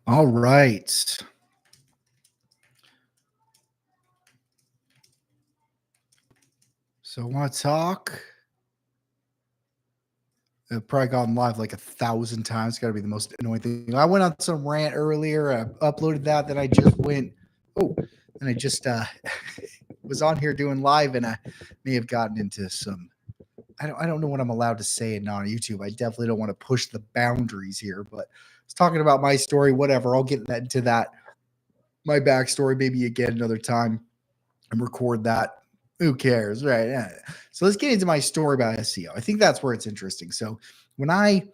All right. So I want to talk. I've probably gone live like 1,000 times. Got to be the most annoying thing. I went on some rant earlier. I uploaded that. Then I just went. Oh, and I just was on here doing live, and I may have gotten into some. I don't know what I'm allowed to say and not on YouTube. I definitely don't want to push the boundaries here, but I was talking about my story. Whatever. I'll get into that. My backstory maybe again another time and record that. Who cares, right? Yeah. So let's get into my story about SEO. I think that's where it's interesting. So when I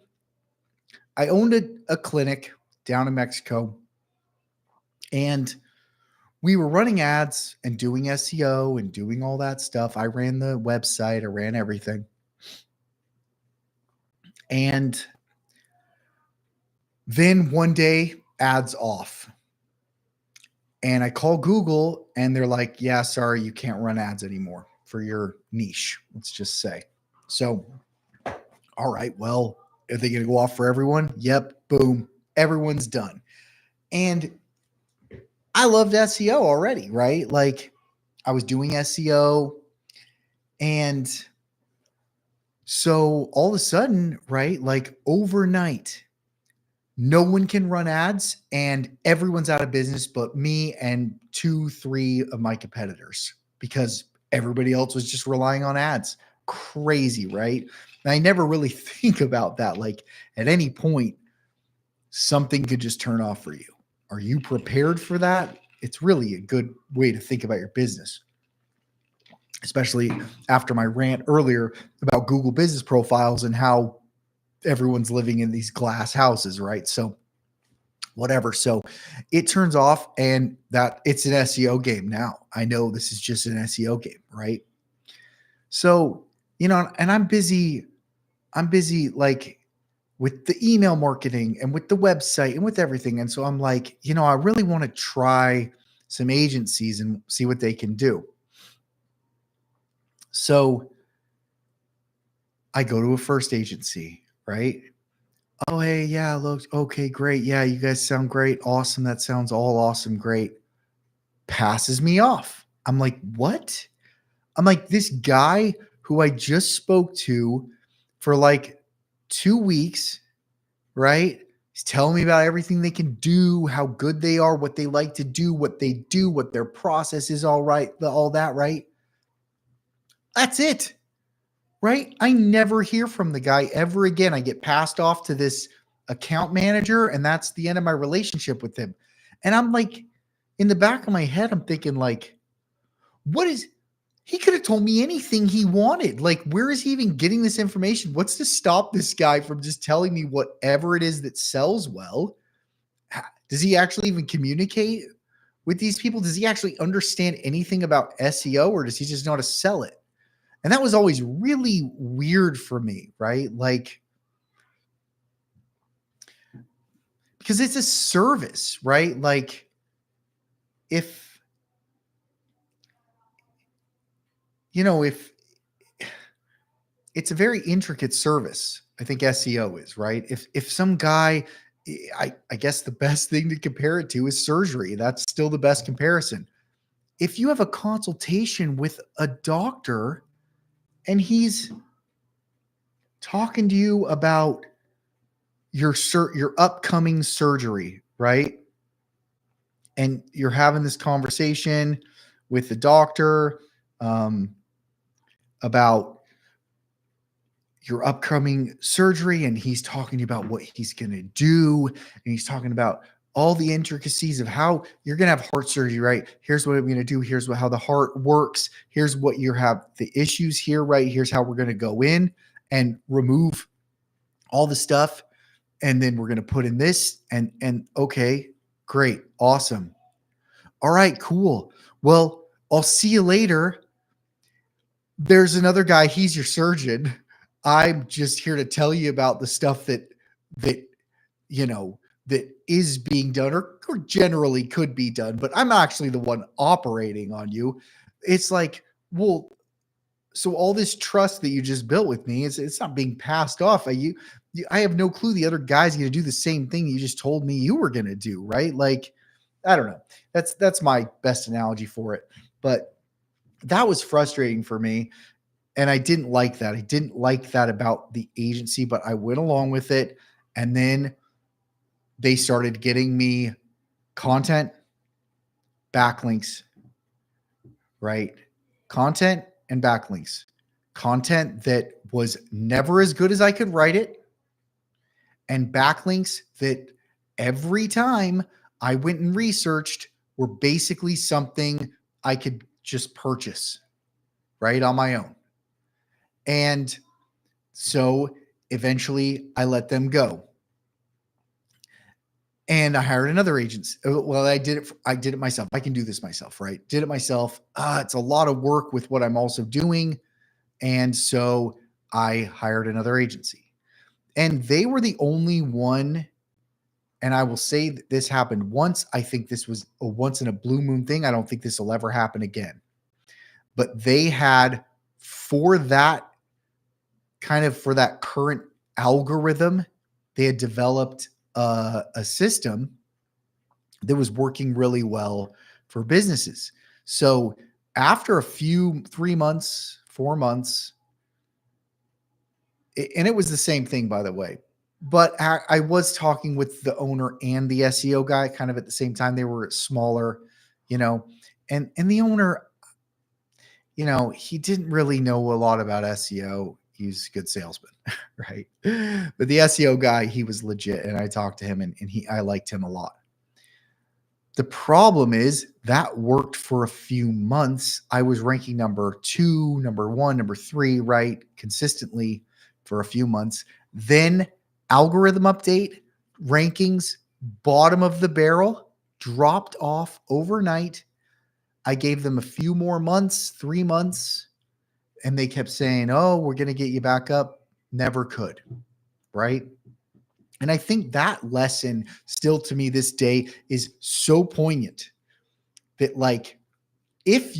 owned a clinic down in Mexico, and we were running ads and doing SEO and doing all that stuff. I ran the website, I ran everything. And then one day, ads off. And I call Google and they're like, yeah, sorry, you can't run ads anymore for your niche, let's just say. So, all right, well, are they going to go off for everyone? Yep, boom, everyone's done. And I loved SEO already, right? Like I was doing SEO. And so all of a sudden, right, like overnight, no one can run ads and everyone's out of business but me and 2, 3 of my competitors because everybody else was just relying on ads. Crazy, right? And I never really think about that. Like at any point, something could just turn off for you. Are you prepared for that? It's really a good way to think about your business, especially after my rant earlier about Google business profiles and how everyone's living in these glass houses, right? So whatever. So it turns off and that it's an SEO game now. I know this is just an SEO game, right? So, and I'm busy like with the email marketing and with the website and with everything. And so I'm like, I really want to try some agencies and see what they can do. So I go to a first agency, right? Oh, hey, yeah, look, okay, great. Yeah, you guys sound great. Awesome. That sounds all awesome. Great. Passes me off. I'm like, what? I'm like, this guy who I just spoke to for like 2 weeks, right? He's telling me about everything they can do, how good they are, what they like to do, what their process is, all right, all that, right? That's it. Right? I never hear from the guy ever again. I get passed off to this account manager, and that's the end of my relationship with him. And I'm like, in the back of my head, I'm thinking, like, he could have told me anything he wanted. Like, where is he even getting this information? What's to stop this guy from just telling me whatever it is that sells well? Does he actually even communicate with these people? Does he actually understand anything about SEO, or does he just know how to sell it? And that was always really weird for me, right? Like, because it's a service, right? Like, if it's a very intricate service, I think SEO is, right? If some guy, I guess the best thing to compare it to is surgery. That's still the best comparison. If you have a consultation with a doctor and he's talking to you about your upcoming surgery, right? And you're having this conversation with the doctor about your upcoming surgery, and he's talking about what he's going to do, and he's talking about all the intricacies of how you're going to have heart surgery, right? Here's what I'm going to do. Here's how the heart works. Here's what you have the issues here, right? Here's how we're going to go in and remove all the stuff. And then we're going to put in this and okay, great. Awesome. All right, cool. Well, I'll see you later. There's another guy. He's your surgeon. I'm just here to tell you about the stuff that is being done or generally could be done, but I'm actually the one operating on you. It's like, well, so all this trust that you just built with me, it's not being passed off. I have no clue the other guy's going to do the same thing you just told me you were going to do, right? Like, I don't know. That's my best analogy for it. But that was frustrating for me. And I didn't like that. I didn't like that about the agency, but I went along with it. And then they started getting me content, backlinks, right? Content and backlinks. Content that was never as good as I could write it, and backlinks that every time I went and researched were basically something I could just purchase, right, on my own. And so eventually I let them go. And I hired another agency. Well, I did it myself. I can do this myself, right? Did it myself. It's a lot of work with what I'm also doing. And so I hired another agency. And they were the only one. And I will say that this happened once. I think this was a once in a blue moon thing. I don't think this will ever happen again. But they had, for that current algorithm, they had developed a system that was working really well for businesses. So after 3 months, 4 months, and it was the same thing, by the way, but I was talking with the owner and the SEO guy kind of at the same time. They were smaller, and the owner, he didn't really know a lot about SEO. He's a good salesman, right? But the SEO guy, he was legit. And I talked to him and I liked him a lot. The problem is that worked for a few months. I was ranking number 2, number 1, number 3, right? Consistently for a few months. Then algorithm update, rankings, bottom of the barrel, dropped off overnight. I gave them a few more months, 3 months. And they kept saying, oh, we're going to get you back up. Never could. Right. And I think that lesson still to me this day is so poignant that, like, if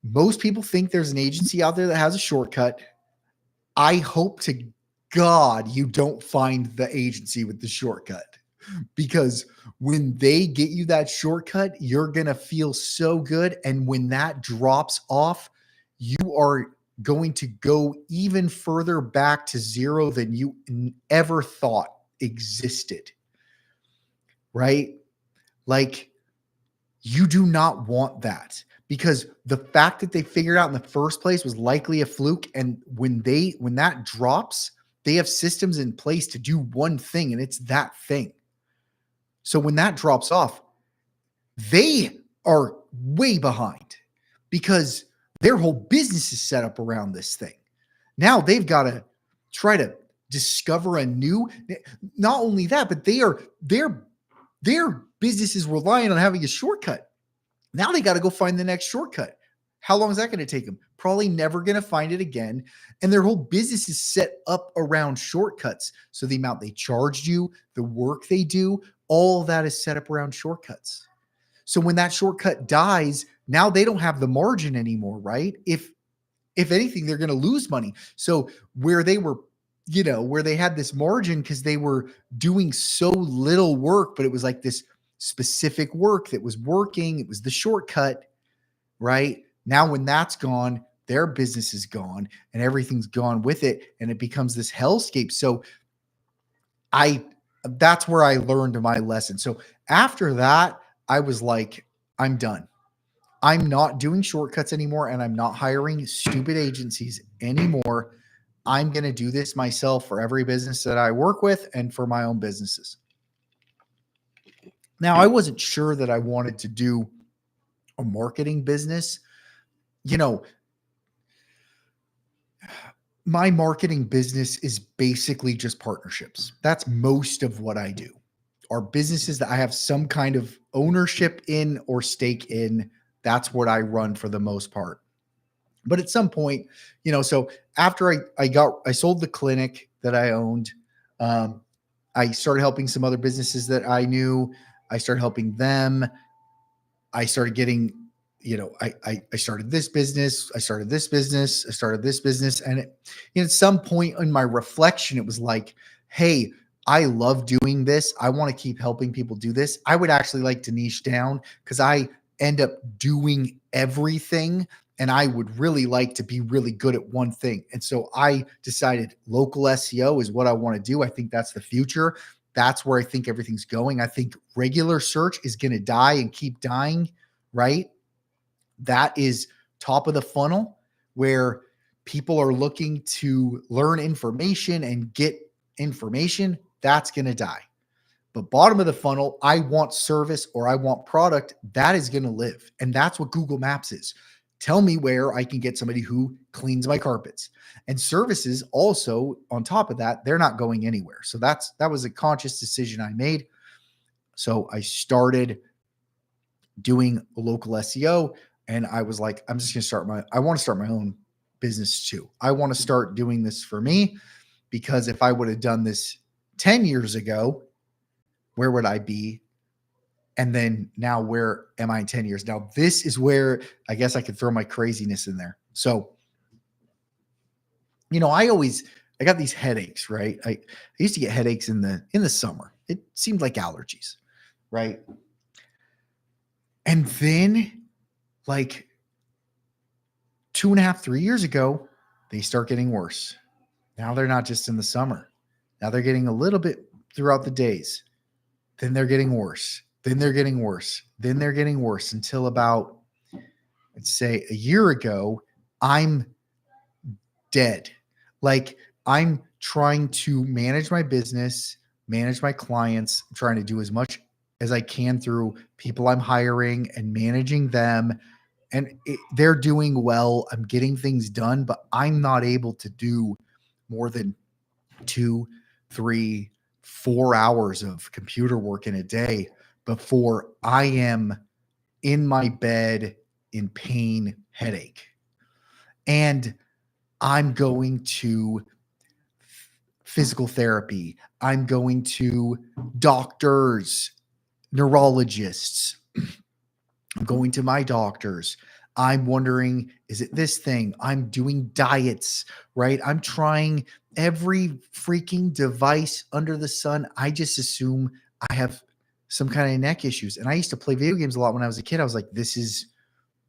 most people think there's an agency out there that has a shortcut, I hope to God you don't find the agency with the shortcut, because when they get you that shortcut, you're going to feel so good. And when that drops off, you are going to go even further back to zero than you ever thought existed, right? Like, you do not want that, because the fact that they figured out in the first place was likely a fluke. And when that drops, they have systems in place to do one thing, and it's that thing. So when that drops off, they are way behind, because their whole business is set up around this thing. Now they've got to try to discover a new, not only that, but their business is relying on having a shortcut. Now they got to go find the next shortcut. How long is that going to take them? Probably never going to find it again. And their whole business is set up around shortcuts. So the amount they charged you, the work they do, all of that is set up around shortcuts. So when that shortcut dies, now they don't have the margin anymore, right? If anything, they're going to lose money. So where they were, where they had this margin because they were doing so little work, but it was like this specific work that was working. It was the shortcut, right? Now when that's gone, their business is gone and everything's gone with it. And it becomes this hellscape. So that's where I learned my lesson. So after that, I was like, I'm done. I'm not doing shortcuts anymore, and I'm not hiring stupid agencies anymore. I'm going to do this myself for every business that I work with and for my own businesses. Now, I wasn't sure that I wanted to do a marketing business. My marketing business is basically just partnerships. That's most of what I do. Are businesses that I have some kind of ownership in or stake in. That's what I run for the most part. But at some point, so after I sold the clinic that I owned, I started helping some other businesses that I knew. I started helping them. I started getting I started this business, I started this business, I started this business. And at some point in my reflection, it was like, hey, I love doing this. I want to keep helping people do this. I would actually like to niche down because I end up doing everything. And I would really like to be really good at one thing. And so I decided local SEO is what I want to do. I think that's the future. That's where I think everything's going. I think regular search is going to die and keep dying, right? That is top of the funnel where people are looking to learn information and get information. That's going to die. But bottom of the funnel, I want service or I want product, that is going to live. And that's what Google Maps is. Tell me where I can get somebody who cleans my carpets. And services also on top of that, they're not going anywhere. So that was a conscious decision I made. So I started doing local SEO. And I was like, I'm just going to I want to start my own business too. I want to start doing this for me because if I would have done this 10 years ago, where would I be? And then now where am I in 10 years? Now, this is where I guess I could throw my craziness in there. So, I got these headaches, right? I used to get headaches in the summer. It seemed like allergies, right? And then like 2.5, 3 years ago, they start getting worse. Now they're not just in the summer. Now they're getting a little bit throughout the days. Then they're getting worse. Then they're getting worse. Then they're getting worse until about, let's say, a year ago, I'm dead. Like I'm trying to manage my business, manage my clients. I'm trying to do as much as I can through people I'm hiring and managing them. And they're doing well. I'm getting things done, but I'm not able to do more than 2, 3, 4 hours of computer work in a day before I am in my bed in pain, headache. And I'm going to physical therapy. I'm going to doctors, neurologists. I'm going to my doctors. I'm wondering, is it this thing? I'm doing diets, right? I'm trying every freaking device under the sun. I just assume I have some kind of neck issues. And I used to play video games a lot when I was a kid. I was like, this is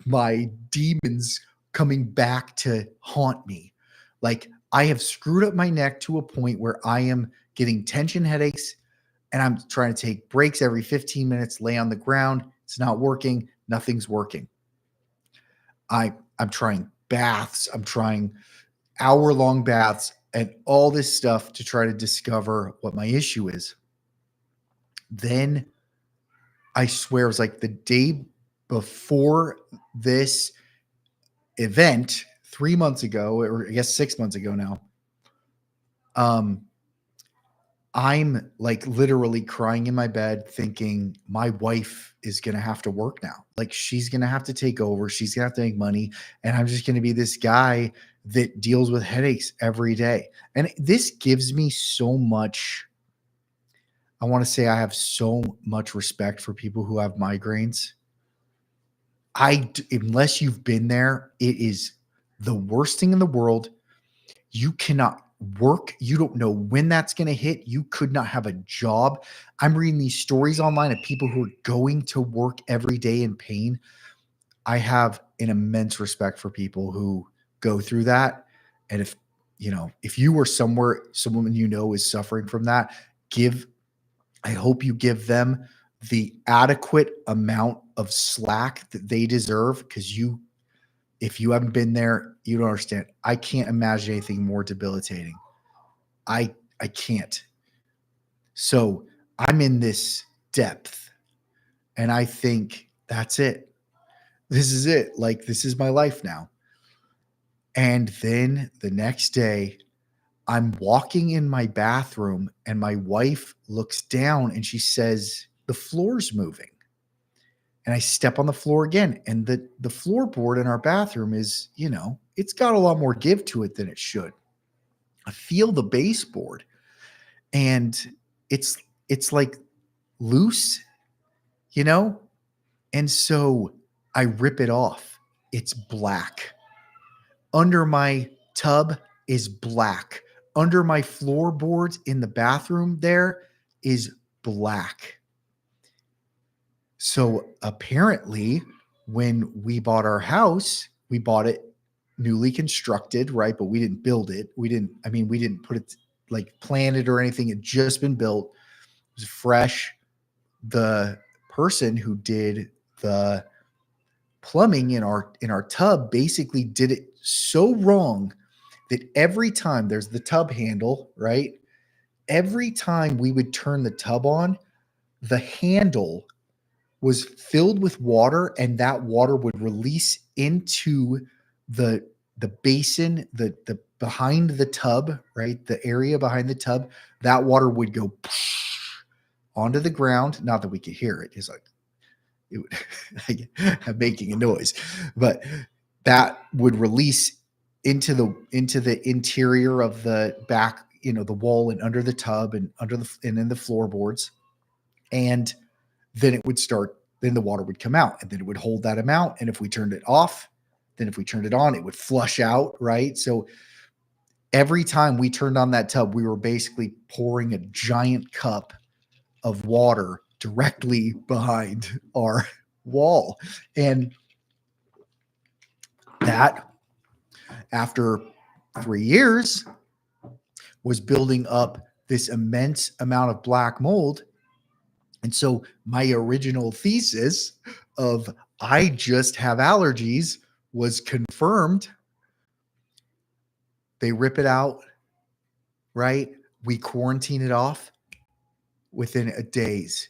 my demons coming back to haunt me. Like I have screwed up my neck to a point where I am getting tension headaches and I'm trying to take breaks every 15 minutes, lay on the ground. It's not working. Nothing's working. I'm trying baths. I'm trying hour-long baths and all this stuff to try to discover what my issue is. Then I swear it was like the day before this event 3 months ago, or I guess 6 months ago now. I'm like literally crying in my bed thinking my wife is going to have to work now. Like she's going to have to take over. She's going to have to make money. And I'm just going to be this guy that deals with headaches every day. And this gives me so much. I want to say I have so much respect for people who have migraines. Unless you've been there, it is the worst thing in the world. You cannot work. You don't know when that's going to hit. You could not have a job. I'm reading these stories online of people who are going to work every day in pain. I have an immense respect for people who go through that. And if you were somewhere, someone is suffering from that, I hope you give them the adequate amount of slack that they deserve because if you haven't been there, you don't understand. I can't imagine anything more debilitating. I can't. So I'm in this depth and I think that's it. This is it. Like, this is my life now. And then the next day, I'm walking in my bathroom and my wife looks down and she says, the floor's moving. And I step on the floor again. And the floorboard in our bathroom is, it's got a lot more give to it than it should. I feel the baseboard and it's like loose, And so I rip it off. It's black. Under my tub is black. Under my floorboards in the bathroom there is black. So apparently, when we bought our house, we bought it newly constructed, right? But we didn't build it. We didn't put it like planted or anything. It had just been built. It was fresh. The person who did the plumbing in our tub basically did it so wrong that every time there's the tub handle, right? Every time we would turn the tub on, the handle was filled with water, and that water would release into the basin, the behind the tub, right? The area behind the tub, that water would go onto the ground. Not that we could hear it. It's like it would making a noise, but that would release into the interior of the back, the wall and under the tub and and in the floorboards. And then it would start, then the water would come out, and then it would hold that amount. And if we turned it off, then if we turned it on, it would flush out, right? So every time we turned on that tub, we were basically pouring a giant cup of water directly behind our wall. And that, after 3 years, was building up this immense amount of black mold. And so my original thesis of I just have allergies was confirmed. They rip it out, right? We quarantine it off. Within a days,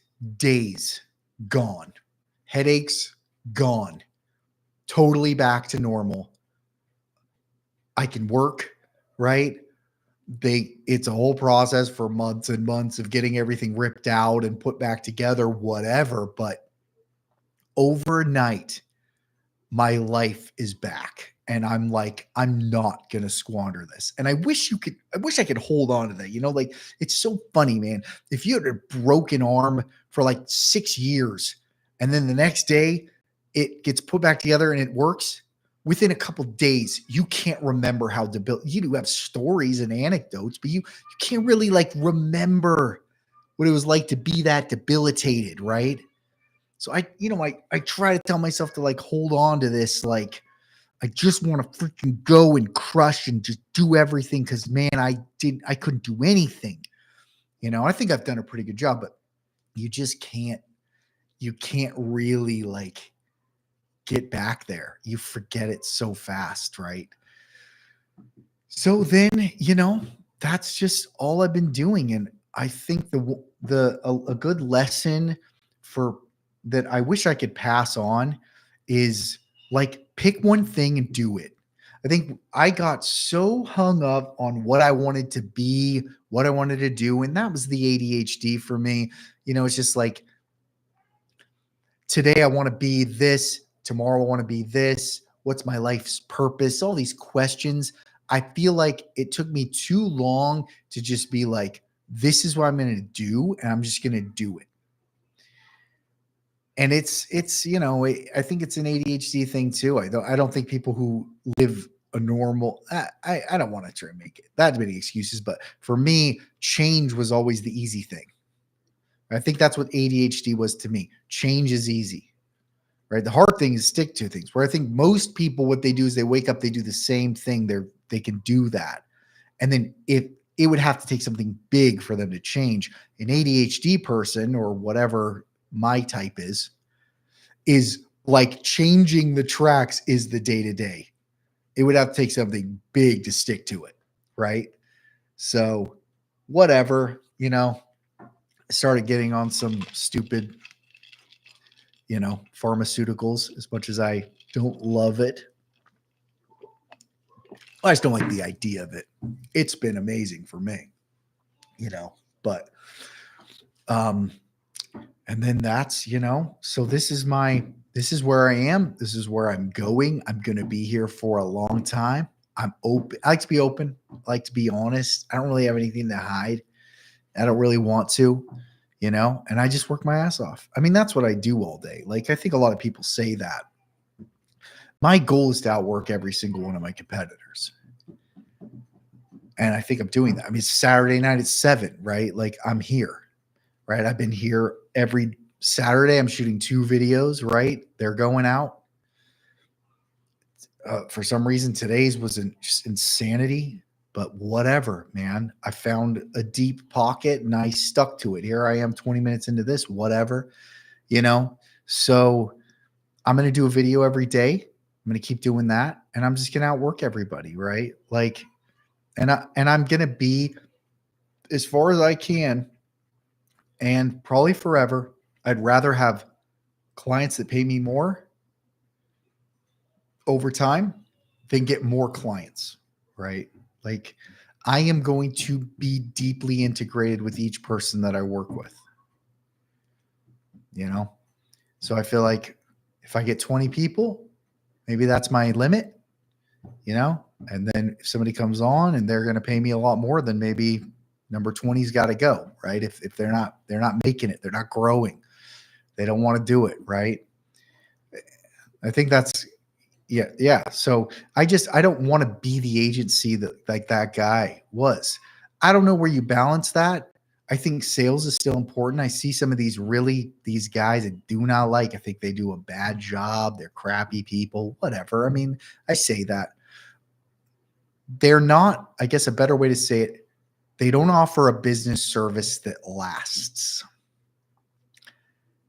gone. Headaches, gone. Totally back to normal. I can work, right? It's a whole process for months and months of getting everything ripped out and put back together, whatever. But overnight, my life is back. And I'm like, I'm not going to squander this. And I wish I could hold on to that. Like, it's so funny, man. If you had a broken arm for like 6 years and then the next day it gets put back together and it works, within a couple of days, you can't remember how debilitating. You do have stories and anecdotes, but you can't really like remember what it was like to be that debilitated, right? So I try to tell myself to like hold on to this. Like, I just want to freaking go and crush and just do everything, because man, I couldn't do anything. I think I've done a pretty good job, but you can't really like get back there. You forget it so fast, right? So then, that's just all I've been doing. And I think a good lesson for that I wish I could pass on is like, pick one thing and do it. I think I got so hung up on what I wanted to be, what I wanted to do. And that was the ADHD for me. It's just like, today I want to be this, tomorrow I want to be this. What's my life's purpose? All these questions. I feel like it took me too long to just be like, this is what I'm going to do, and I'm just going to do it. And it's I think it's an ADHD thing too. I don't think people who live a normal, I don't want to try and make it that many excuses, but for me, change was always the easy thing. I think that's what ADHD was to me. Change is easy, right? The hard thing is stick to things. Where I think most people, what they do is they wake up, they do the same thing. They can do that. And then if it would have to take something big for them to change, an ADHD person or whatever my type is like changing the tracks is the day-to-day. It would have to take something big to stick to it, right? So whatever, I started getting on some stupid, pharmaceuticals, as much as I don't love it. I just don't like the idea of it. It's been amazing for me, but, and then that's, so this is where I am. This is where I'm going. I'm going to be here for a long time. I'm open. I like to be open. I like to be honest. I don't really have anything to hide. I don't really want to, and I just work my ass off. I mean, that's what I do all day. Like, I think a lot of people say that, My goal is to outwork every single one of my competitors. And I think I'm doing that. I mean, it's Saturday night at 7, right? Like I'm here, right? I've been here every Saturday. I'm shooting 2 videos, right? They're going out. For some reason, today's was just insanity, but whatever, man. I found a deep pocket and I stuck to it. Here I am 20 minutes into this, whatever, you know? So I'm going to do a video every day. I'm going to keep doing that. And I'm just going to outwork everybody, right? Like, and I'm going to be as far as I can and probably forever. I'd rather have clients that pay me more over time than get more clients, right? Like I am going to be deeply integrated with each person that I work with, you know? So I feel like if I get 20 people, maybe that's my limit, you know? And then if somebody comes on and they're going to pay me a lot more, then maybe number 20's got to go, right? If they're not making it, they're not growing, they don't want to do it, right? I think that's, yeah. So I don't want to be the agency that like that guy was. I don't know where you balance that. I think sales is still important. I see some of these guys that do not like, I think they do a bad job. They're crappy people, whatever. I mean, I say that. They're not, I guess a better way to say it, they don't offer a business service that lasts.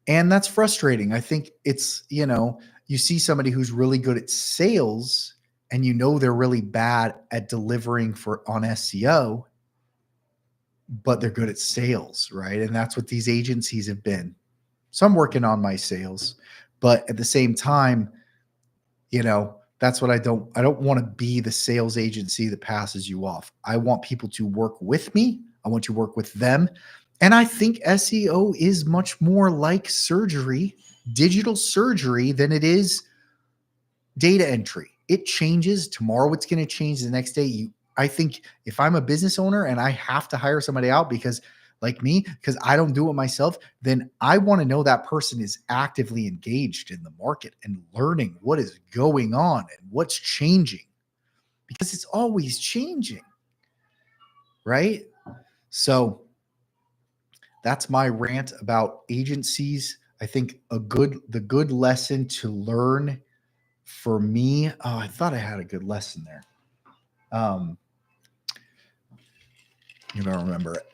And that's frustrating. I think it's, you see somebody who's really good at sales and they're really bad at delivering on SEO, but they're good at sales, right? And that's what these agencies have been. So I'm working on my sales, but at the same time, that's what I don't want to be the sales agency that passes you off. I want people to work with me. I want to work with them. And I think SEO is much more like surgery, digital surgery, than it is data entry. It changes. Tomorrow it's going to change. The next day, I think if I'm a business owner and I have to hire somebody out because I don't do it myself, then I want to know that person is actively engaged in the market and learning what is going on and what's changing, because it's always changing, right? So that's my rant about agencies. I think the good lesson to learn for me. Oh, I thought I had a good lesson there. You don't remember it.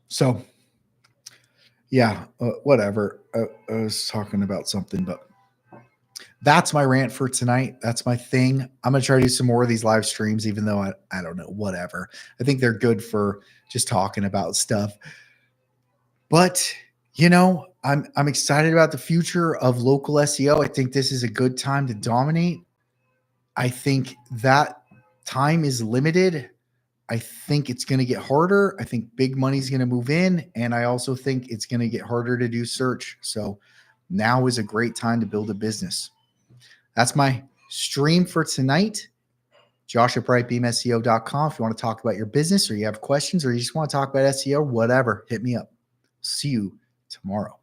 So, yeah, whatever. I was talking about something, but that's my rant for tonight. That's my thing. I'm going to try to do some more of these live streams, even though I don't know, whatever. I think they're good for just talking about stuff. But, I'm excited about the future of local SEO. I think this is a good time to dominate. I think that time is limited. I think it's going to get harder. I think big money is going to move in. And I also think it's going to get harder to do search. So now is a great time to build a business. That's my stream for tonight. Josh at brightbeamseo.com. If you want to talk about your business or you have questions or you just want to talk about SEO, whatever, hit me up. See you tomorrow.